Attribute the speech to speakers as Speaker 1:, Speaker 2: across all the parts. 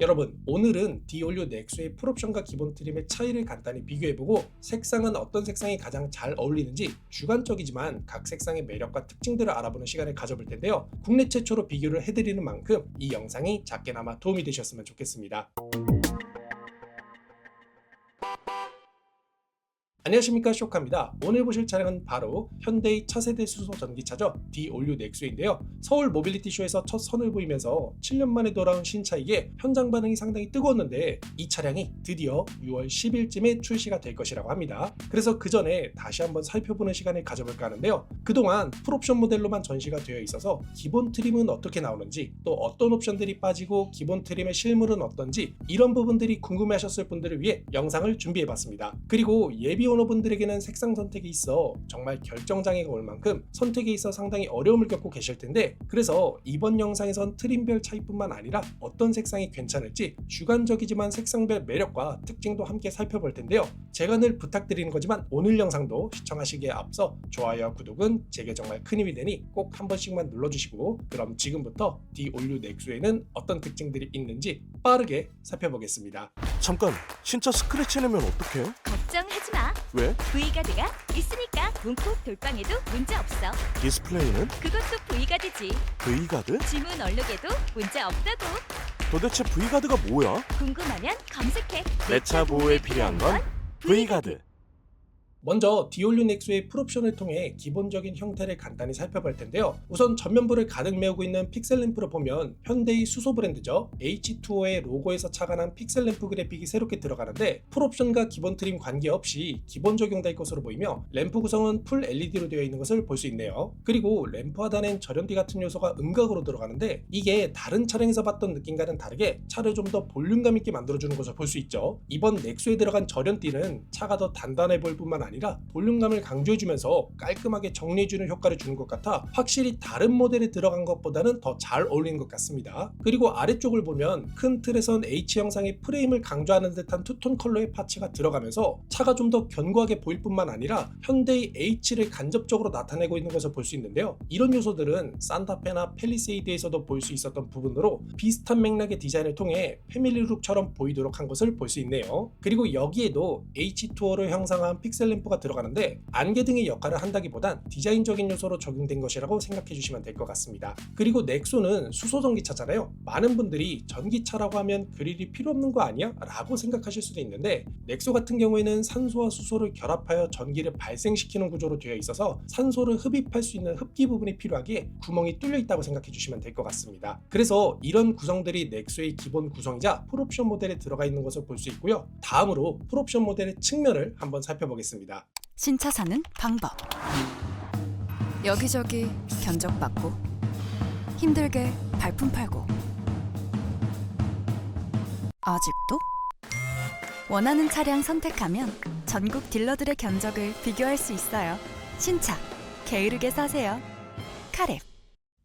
Speaker 1: 여러분, 오늘은 디올류 넥소의 풀옵션과 기본 트림의 차이를 간단히 비교해보고 색상은 어떤 색상이 가장 잘 어울리는지 주관적이지만 각 색상의 매력과 특징들을 알아보는 시간을 가져볼 텐데요. 국내 최초로 비교를 해드리는 만큼 이 영상이 작게나마 도움이 되셨으면 좋겠습니다. 안녕하십니까, 쇼카입니다. 오늘 보실 차량은 바로 현대의 차세대 수소 전기차죠. 디올류 넥소인데요. 서울 모빌리티 쇼에서 첫 선을 보이면서 7년 만에 돌아온 신차이기에 현장 반응이 상당히 뜨거웠는데 이 차량이 드디어 6월 10일쯤에 출시가 될 것이라고 합니다. 그래서 그 전에 다시 한번 살펴보는 시간을 가져볼까 하는데요. 그동안 풀옵션 모델로만 전시가 되어 있어서 기본 트림은 어떻게 나오는지, 또 어떤 옵션들이 빠지고 기본 트림의 실물은 어떤지 이런 부분들이 궁금해하셨을 분들을 위해 영상을 준비해봤습니다. 그리고 예비 오너분들에게는 색상 선택이 있어 정말 결정장애가 올 만큼 선택에 있어 상당히 어려움을 겪고 계실 텐데, 그래서 이번 영상에선 트림별 차이뿐만 아니라 어떤 색상이 괜찮을지 주관적이지만 색상별 매력과 특징도 함께 살펴볼 텐데요. 제가 늘 부탁드리는 거지만 오늘 영상도 시청하시기에 앞서 좋아요와 구독은 제게 정말 큰 힘이 되니 꼭 한 번씩만 눌러주시고, 그럼 지금부터 디올류 넥소에는 어떤 특징들이 있는지 빠르게 살펴보겠습니다.
Speaker 2: 잠깐, 진짜 스크래치 내면 어떡해?
Speaker 3: 걱정하지 마.
Speaker 2: 왜?
Speaker 3: V가드가 있으니까 문콕 돌빵에도 문제 없어.
Speaker 2: 디스플레이는?
Speaker 3: 그것도 V가드지.
Speaker 2: V가드?
Speaker 3: 지문 얼룩에도 문제 없다고.
Speaker 2: 도대체 V가드가 뭐야?
Speaker 3: 궁금하면 검색해.
Speaker 2: 내 차 보호에 필요한 건 V가드.
Speaker 1: 먼저 디올류 넥소의 풀옵션을 통해 기본적인 형태를 간단히 살펴볼 텐데요. 우선 전면부를 가득 메우고 있는 픽셀 램프를 보면 현대의 수소 브랜드죠. H2O의 로고에서 착안한 픽셀 램프 그래픽이 새롭게 들어가는데 풀옵션과 기본 트림 관계없이 기본 적용될 것으로 보이며, 램프 구성은 풀 LED로 되어 있는 것을 볼 수 있네요. 그리고 램프 하단엔 절연띠 같은 요소가 음각으로 들어가는데 이게 다른 차량에서 봤던 느낌과는 다르게 차를 좀 더 볼륨감 있게 만들어주는 것을 볼 수 있죠. 이번 넥소에 들어간 절연띠는 차가 더 단단해 보일 뿐만 아니라 볼륨감을 강조해주면서 깔끔하게 정리해주는 효과를 주는 것 같아 확실히 다른 모델에 들어간 것보다는 더 잘 어울리는 것 같습니다. 그리고 아래쪽을 보면 큰 틀에선 H 형상의 프레임을 강조하는 듯한 투톤 컬러의 파츠가 들어가면서 차가 좀 더 견고하게 보일 뿐만 아니라 현대의 H를 간접적으로 나타내고 있는 것을 볼 수 있는데요. 이런 요소들은 산타페나 펠리세이드에서도 볼 수 있었던 부분으로 비슷한 맥락의 디자인을 통해 패밀리룩처럼 보이도록 한 것을 볼 수 있네요. 그리고 여기에도 H2O를 형상한 픽셀 램프가 들어가는데 안개 등의 역할을 한다기보단 디자인적인 요소로 적용된 것이라고 생각해 주시면 될 것 같습니다. 그리고 넥소는 수소 전기차잖아요. 많은 분들이 전기차라고 하면 그릴이 필요 없는 거 아니야? 라고 생각하실 수도 있는데, 넥소 같은 경우에는 산소와 수소를 결합하여 전기를 발생시키는 구조로 되어 있어서 산소를 흡입할 수 있는 흡기 부분이 필요하기에 구멍이 뚫려 있다고 생각해 주시면 될 것 같습니다. 그래서 이런 구성들이 넥소의 기본 구성이자 풀옵션 모델에 들어가 있는 것을 볼 수 있고요. 다음으로 풀옵션 모델의 측면을 한번 살펴보겠습니다.
Speaker 4: 신차 사는 방법. 여기저기 견적받고 힘들게 발품 팔고 아직도? 원하는 차량 선택하면 전국 딜러들의 견적을 비교할 수 있어요. 신차 게으르게 사세요. 카랩.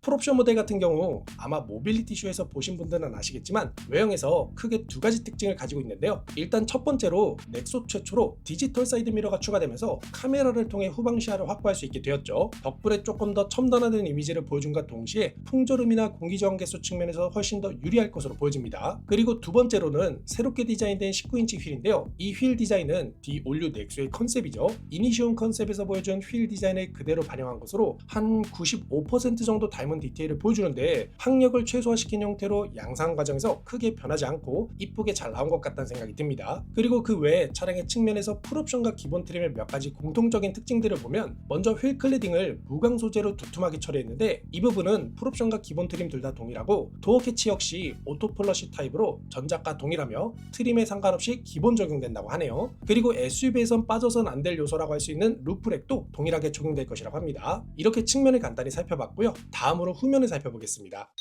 Speaker 1: 풀옵션 모델 같은 경우 아마 모빌리티 쇼에서 보신 분들은 아시겠지만 외형에서 크게 두 가지 특징을 가지고 있는데요. 일단 첫 번째로 넥소 최초로 디지털 사이드 미러가 추가되면서 카메라를 통해 후방 시야를 확보할 수 있게 되었죠. 덕분에 조금 더 첨단화된 이미지를 보여준과 동시에 풍절음이나 공기 저항 개수 측면에서 훨씬 더 유리할 것으로 보여집니다. 그리고 두 번째로는 새롭게 디자인된 19인치 휠인데요. 이 휠 디자인은 디올류 넥소의 컨셉이죠. 이니시온 컨셉에서 보여준 휠 디자인을 그대로 반영한 것으로 한 95% 정도 닮은 디테일을 보여주는데, 학력을 최소화시킨 형태로 양산 과정에서 크게 변하지 않고 이쁘게 잘 나온 것 같다는 생각이 듭니다. 그리고 그 외에 차량의 측면에서 풀옵션과 기본 트림의 몇 가지 공통적인 특징들을 보면, 먼저 휠 클래딩을 무광 소재로 두툼하게 처리했는데 이 부분은 풀옵션과 기본 트림 둘 다 동일하고, 도어 캐치 역시 오토 플러시 타입으로 전작과 동일하며 트림에 상관없이 기본 적용된다고 하네요. 그리고 SUV에선 빠져선 안 될 요소라고 할 수 있는 루프렉도 동일하게 적용될 것이라고 합니다. 이렇게 측면을 간단히 살펴봤고요. 다음으로 후면을 살펴보겠습니다.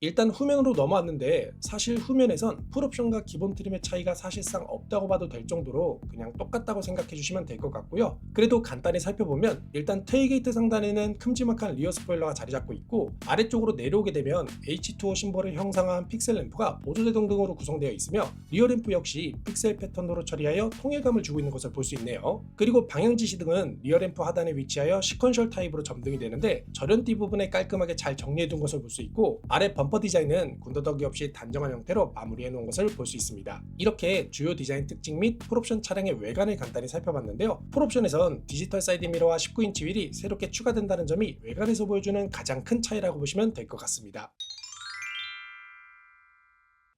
Speaker 1: 일단 후면으로 넘어왔는데 사실 후면에선 풀옵션과 기본 트림의 차이가 사실상 없다고 봐도 될 정도로 그냥 똑같다고 생각해 주시면 될 것 같고요. 그래도 간단히 살펴보면 일단 테일게이트 상단에는 큼지막한 리어 스포일러가 자리 잡고 있고, 아래쪽으로 내려오게 되면 H2O 심볼을 형상한 픽셀 램프가 보조제동 등으로 구성되어 있으며, 리어 램프 역시 픽셀 패턴으로 처리하여 통일감을 주고 있는 것을 볼 수 있네요. 그리고 방향 지시등은 리어 램프 하단에 위치하여 시퀀셜 타입으로 점등이 되는데 절연띠 부분에 깔끔하게 잘 정리해 둔 것을 볼 수 있고, 아래 범퍼 범퍼 디자인은 군더더기 없이 단정한 형태로 마무리해 놓은 것을 볼 수 있습니다. 이렇게 주요 디자인 특징 및 풀옵션 차량의 외관을 간단히 살펴봤는데요. 풀옵션에선 디지털 사이드미러와 19인치 휠이 새롭게 추가된다는 점이 외관에서 보여주는 가장 큰 차이라고 보시면 될 것 같습니다.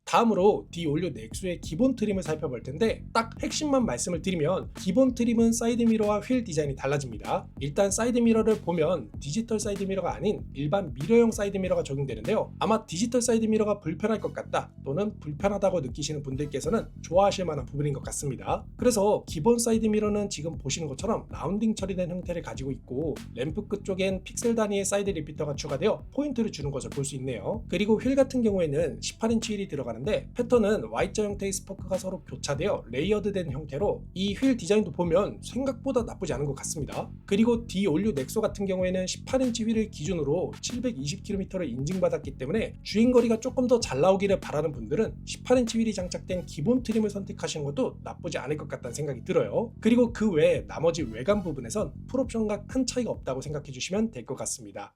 Speaker 1: 다음으로 디올류 넥소의 기본 트림을 살펴볼 텐데 딱 핵심만 말씀을 드리면 기본 트림은 사이드미러와 휠 디자인이 달라집니다. 일단 사이드미러를 보면 디지털 사이드미러가 아닌 일반 미러형 사이드미러가 적용되는데요. 아마 디지털 사이드미러가 불편할 것 같다 또는 불편하다고 느끼시는 분들께서는 좋아하실 만한 부분인 것 같습니다. 그래서 기본 사이드미러는 지금 보시는 것처럼 라운딩 처리된 형태를 가지고 있고 램프 끝 쪽엔 픽셀 단위의 사이드 리피터가 추가되어 포인트를 주는 것을 볼 수 있네요. 그리고 휠 같은 경우에는 18인치 휠이 들어가는 패턴은 Y자 형태의 스포크가 서로 교차되어 레이어드된 형태로 이 휠 디자인도 보면 생각보다 나쁘지 않은 것 같습니다. 그리고 디올류 넥소 같은 경우에는 18인치 휠을 기준으로 720km를 인증받았기 때문에 주행거리가 조금 더 잘 나오기를 바라는 분들은 18인치 휠이 장착된 기본 트림을 선택하시는 것도 나쁘지 않을 것 같다는 생각이 들어요. 그리고 그 외에 나머지 외관 부분에선 풀옵션과 큰 차이가 없다고 생각해 주시면 될 것 같습니다.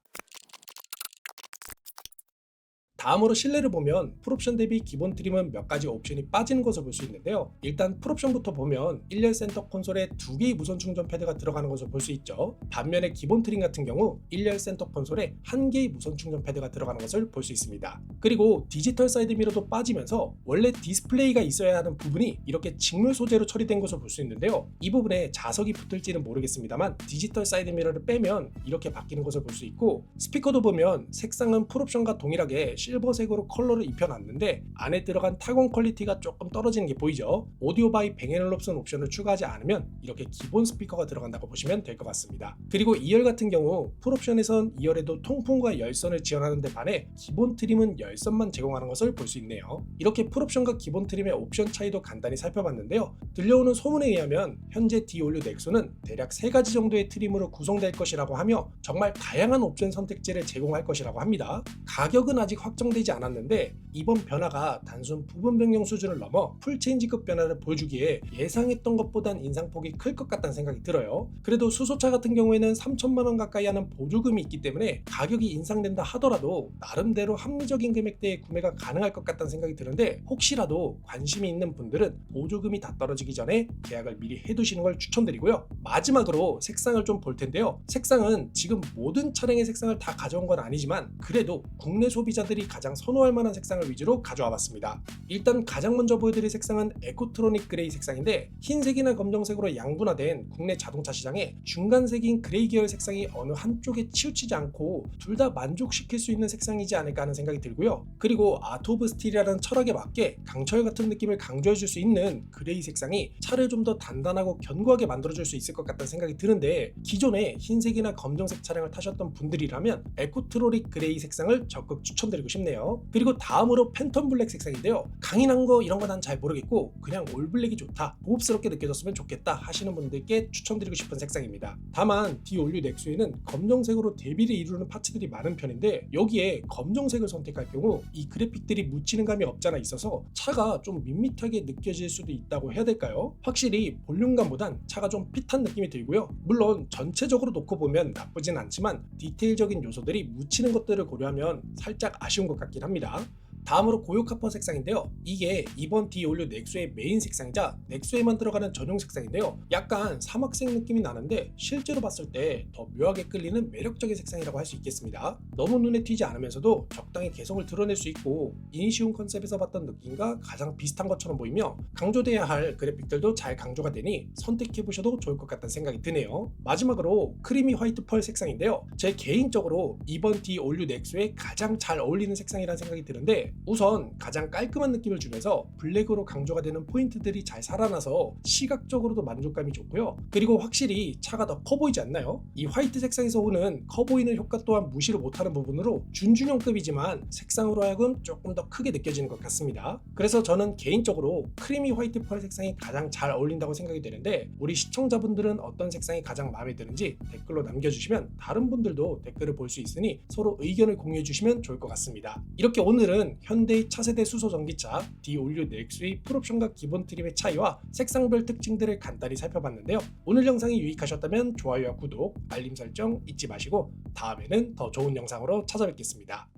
Speaker 1: 다음으로 실내를 보면 풀옵션 대비 기본 트림은 몇 가지 옵션이 빠지는 것을 볼 수 있는데요. 일단 풀옵션부터 보면 1열 센터 콘솔에 2개의 무선 충전 패드가 들어가는 것을 볼 수 있죠. 반면에 기본 트림 같은 경우 1열 센터 콘솔에 1개의 무선 충전 패드가 들어가는 것을 볼 수 있습니다. 그리고 디지털 사이드 미러도 빠지면서 원래 디스플레이가 있어야 하는 부분이 이렇게 직물 소재로 처리된 것을 볼 수 있는데요. 이 부분에 자석이 붙을지는 모르겠습니다만 디지털 사이드 미러를 빼면 이렇게 바뀌는 것을 볼 수 있고 스피커도 보면 색상은 풀옵션과 동일하게 실버색으로 컬러를 입혀놨는데 안에 들어간 타건 퀄리티가 조금 떨어지는 게 보이죠. 오디오 바이 뱅앤올롭슨 옵션을 추가하지 않으면 이렇게 기본 스피커가 들어간다고 보시면 될 것 같습니다. 그리고 2열 같은 경우 풀옵션에선 2열에도 통풍과 열선을 지원하는 데 반해 기본 트림은 열선만 제공하는 것을 볼 수 있네요. 이렇게 풀옵션과 기본 트림의 옵션 차이도 간단히 살펴봤는데요. 들려오는 소문에 의하면 현재 디올류 넥소는 대략 3가지 정도의 트림으로 구성될 것이라고 하며 정말 다양한 옵션 선택지를 제공할 것이라고 합니다. 가격은 아직 확정되지 않았는데 이번 변화가 단순 부분 변경 수준을 넘어 풀체인지급 변화를 보여주기에 예상했던 것보단 인상폭이 클 것 같다는 생각이 들어요. 그래도 수소차 같은 경우에는 3천만 원 가까이 하는 보조금이 있기 때문에 가격이 인상된다 하더라도 나름대로 합리적인 금액대의 구매가 가능할 것 같다는 생각이 드는데 혹시라도 관심이 있는 분들은 보조금이 다 떨어지기 전에 계약을 미리 해두시는 걸 추천드리고요. 마지막으로 색상을 좀 볼 텐데요. 색상은 지금 모든 차량의 색상을 다 가져온 건 아니지만 그래도 국내 소비자들이 가장 선호할 만한 색상을 위주로 가져와 봤습니다. 일단 가장 먼저 보여드릴 색상은 에코트로닉 그레이 색상인데 흰색이나 검정색으로 양분화된 국내 자동차 시장에 중간색인 그레이 계열 색상이 어느 한쪽에 치우치지 않고 둘 다 만족시킬 수 있는 색상이지 않을까 하는 생각이 들고요. 그리고 아트 오브 스틸이라는 철학에 맞게 강철 같은 느낌을 강조해 줄 수 있는 그레이 색상이 차를 좀 더 단단하고 견고하게 만들어줄 수 있을 것 같다는 생각이 드는데 기존에 흰색이나 검정색 차량을 타셨던 분들이라면 에코트로닉 그레이 색상을 적극 추천드리고 싶네요. 그리고 다음으로 팬텀 블랙 색상인데요. 강인한 거 이런 거 난 잘 모르겠고 그냥 올 블랙이 좋다, 고급스럽게 느껴졌으면 좋겠다 하시는 분들께 추천드리고 싶은 색상입니다. 다만 디올류 넥소에는 검정색으로 대비를 이루는 파츠들이 많은 편인데 여기에 검정색을 선택할 경우 이 그래픽들이 묻히는 감이 없잖아 있어서 차가 좀 밋밋하게 느껴질 수도 있다고 해야 될까요? 확실히 볼륨감보단 차가 좀 핏한 느낌이 들고요. 물론 전체적으로 놓고 보면 나쁘진 않지만 디테일적인 요소들이 묻히는 것들을 고려하면 살짝 아쉬운 것 같긴 합니다. 다음으로 고요카퍼 색상인데요. 이게 이번 디올류 넥소의 메인 색상이자 넥소에만 들어가는 전용 색상인데요. 약간 사막색 느낌이 나는데 실제로 봤을 때 더 묘하게 끌리는 매력적인 색상이라고 할 수 있겠습니다. 너무 눈에 튀지 않으면서도 적당히 개성을 드러낼 수 있고 이니시온 컨셉에서 봤던 느낌과 가장 비슷한 것처럼 보이며 강조돼야 할 그래픽들도 잘 강조가 되니 선택해보셔도 좋을 것 같다는 생각이 드네요. 마지막으로 크리미 화이트 펄 색상인데요. 제 개인적으로 이번 디올류 넥소에 가장 잘 어울리는 색상이라는 생각이 드는데 우선 가장 깔끔한 느낌을 주면서 블랙으로 강조가 되는 포인트들이 잘 살아나서 시각적으로도 만족감이 좋고요. 그리고 확실히 차가 더 커 보이지 않나요? 이 화이트 색상에서 오는 커 보이는 효과 또한 무시를 못하는 부분으로 준중형급이지만 색상으로 하여금 조금 더 크게 느껴지는 것 같습니다. 그래서 저는 개인적으로 크리미 화이트 펄 색상이 가장 잘 어울린다고 생각이 되는데 우리 시청자분들은 어떤 색상이 가장 마음에 드는지 댓글로 남겨주시면 다른 분들도 댓글을 볼 수 있으니 서로 의견을 공유해 주시면 좋을 것 같습니다. 이렇게 오늘은 현대의 차세대 수소 전기차 디올류 넥소의 풀옵션과 기본 트림의 차이와 색상별 특징들을 간단히 살펴봤는데요. 오늘 영상이 유익하셨다면 좋아요와 구독, 알림 설정 잊지 마시고 다음에는 더 좋은 영상으로 찾아뵙겠습니다.